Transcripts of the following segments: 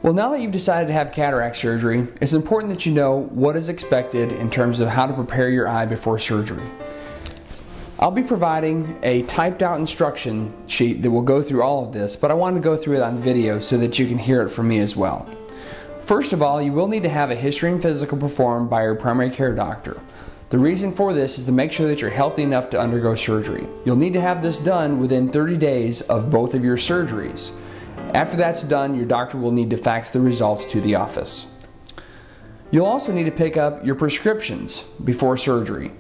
Well, now that you've decided to have cataract surgery, it's important that you know what is expected in terms of how to prepare your eye before surgery. I'll be providing a typed out instruction sheet that will go through all of this, but I want to go through it on video so that you can hear it from me as well. First of all, you will need to have a history and physical performed by your primary care doctor. The reason for this is to make sure that you're healthy enough to undergo surgery. You'll need to have this done within 30 days of both of your surgeries. After that's done, your doctor will need to fax the results to the office. You'll also need to pick up your prescriptions before surgery.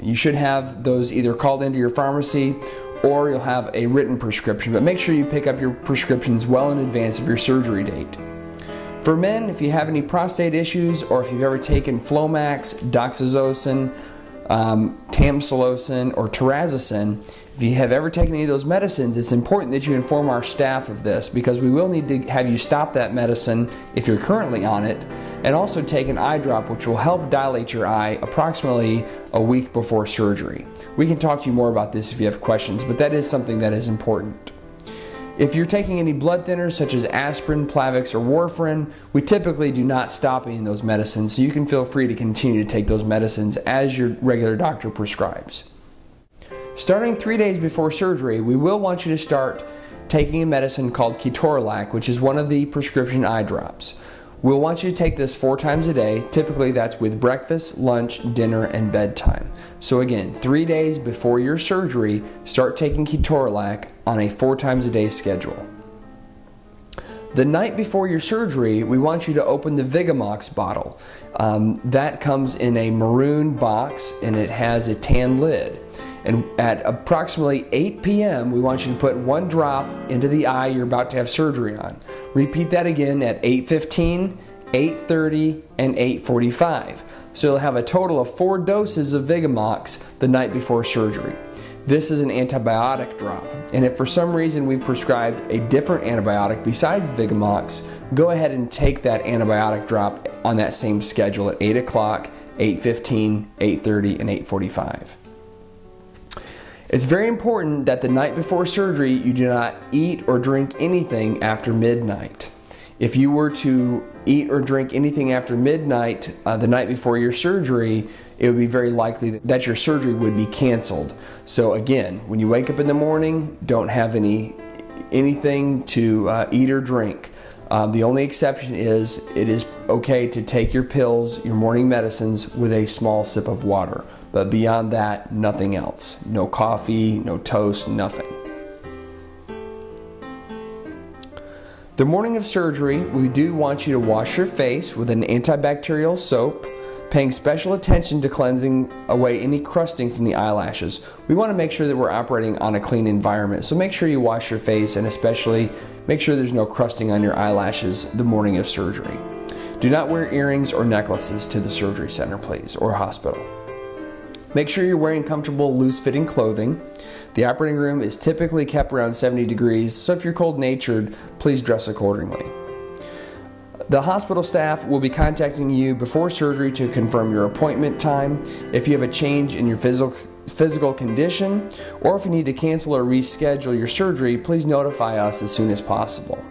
You should have those either called into your pharmacy or you'll have a written prescription, but make sure you pick up your prescriptions well in advance of your surgery date. For men, if you have any prostate issues or if you've ever taken Flomax, doxazosin, tamsulosin, or terazosin, if you have ever taken any of those medicines, it's important that you inform our staff of this because we will need to have you stop that medicine if you're currently on it, and also take an eye drop which will help dilate your eye approximately a week before surgery. We can talk to you more about this if you have questions, but that is something that is important. If you're taking any blood thinners such as aspirin, Plavix, or warfarin, we typically do not stop any of those medicines, so you can feel free to continue to take those medicines as your regular doctor prescribes. Starting 3 days before surgery, we will want you to start taking a medicine called ketorolac, which is one of the prescription eye drops. We'll want you to take this 4 times a day. Typically that's with breakfast, lunch, dinner, and bedtime. So again, 3 days before your surgery, start taking ketorolac on a 4 times a day schedule. The night before your surgery, we want you to open the Vigamox bottle. That comes in a maroon box and it has a tan lid. And at approximately 8 p.m., we want you to put 1 drop into the eye you're about to have surgery on. Repeat that again at 8:15, 8:30, and 8:45. So you'll have a total of 4 doses of Vigamox the night before surgery. This is an antibiotic drop, and if for some reason we've prescribed a different antibiotic besides Vigamox, go ahead and take that antibiotic drop on that same schedule at 8 o'clock, 8:15, 8:30, and 8:45. It's very important that the night before surgery you do not eat or drink anything after midnight. If you were to eat or drink anything after midnight the night before your surgery, it would be very likely that your surgery would be canceled. So again, when you wake up in the morning, don't have anything to eat or drink. The only exception is it is okay to take your pills, your morning medicines, with a small sip of water. But beyond that, nothing else. No coffee, no toast, nothing. The morning of surgery, we do want you to wash your face with an antibacterial soap, paying special attention to cleansing away any crusting from the eyelashes. We want to make sure that we're operating on a clean environment, so make sure you wash your face and especially make sure there's no crusting on your eyelashes the morning of surgery. Do not wear earrings or necklaces to the surgery center, please, or hospital. Make sure you're wearing comfortable, loose-fitting clothing. The operating room is typically kept around 70 degrees, so if you're cold-natured, please dress accordingly. The hospital staff will be contacting you before surgery to confirm your appointment time. If you have a change in your physical condition, or if you need to cancel or reschedule your surgery, please notify us as soon as possible.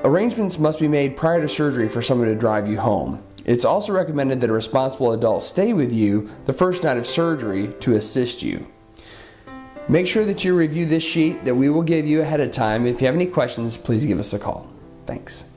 Arrangements must be made prior to surgery for someone to drive you home. It's also recommended that a responsible adult stay with you the first night of surgery to assist you. Make sure that you review this sheet that we will give you ahead of time. If you have any questions, please give us a call. Thanks.